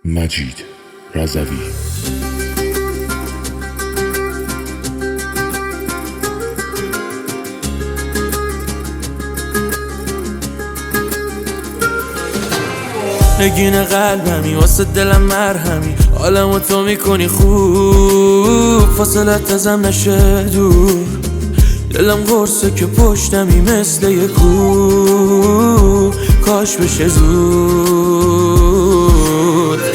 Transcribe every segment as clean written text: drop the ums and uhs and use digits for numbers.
مجید رضوی. نگین قلبمی واسه دلم مرهمی، حالمو تو میکنی خوب، فاصلت ازم نشه دور. دلم قرصه که پشتمی مثل یه کوه، کاش بشه زود.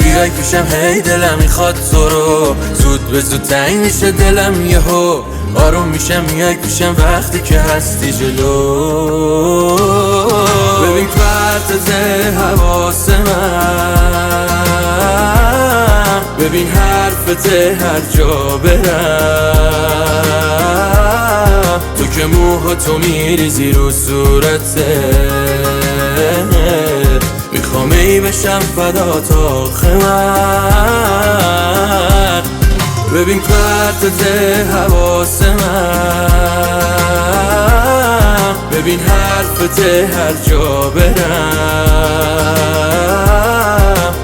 بیای پیشم هی دلم میخواد تو رو، زود به زود تنگ میشه دلم یهو، آروم میشم میای پیشم وقتی که هستی جلو. ببین پرتت حواس من، ببین حرفت هر جا برم، تو که موهاتو میریزی رو صورته، میخوام ای بشم فدات آخه من. ببین پرتت حواس من، ببین حرفت هر جا برم،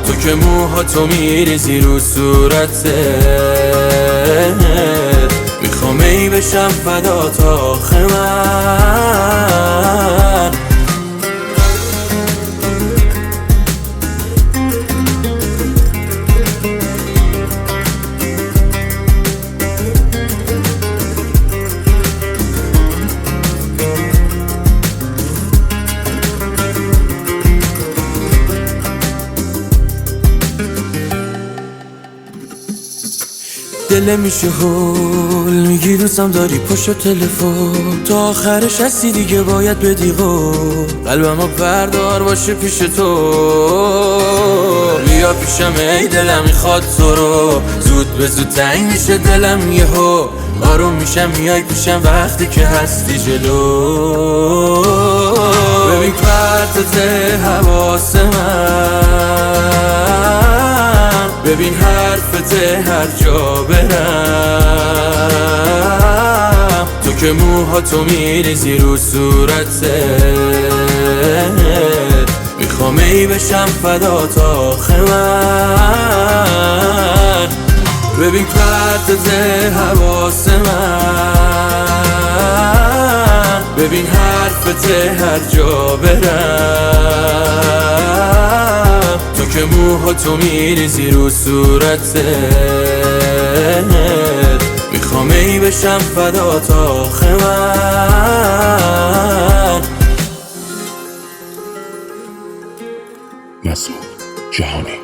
تو که موهاتو میریزی رو صورته، میخوام ای بشم فدات آخه من. دل میشه هول، میگی دوستم داری پشت تلفن، تا آخرش هستی دیگه باید بدی قول، قلبمو بردار باشه پیش تو. بیا پیشم ای دلم میخواد تو رو، زود به زود تنگ میشه دلم یهو، آروم میشم میای پیشم وقتی که هستی جلو. ببین پرتت حواس من، ببین حرفت هر جا برم، تو که موهاتو میریزی رو صورته، میخوام ای بشم فدات آخه من. ببین پرتت حواس من، ببین حرفت هر جا برم، تو که موهاتو میریزی رو صورته، میخوام ای بشم فدات آخه من. مسعود جهانی.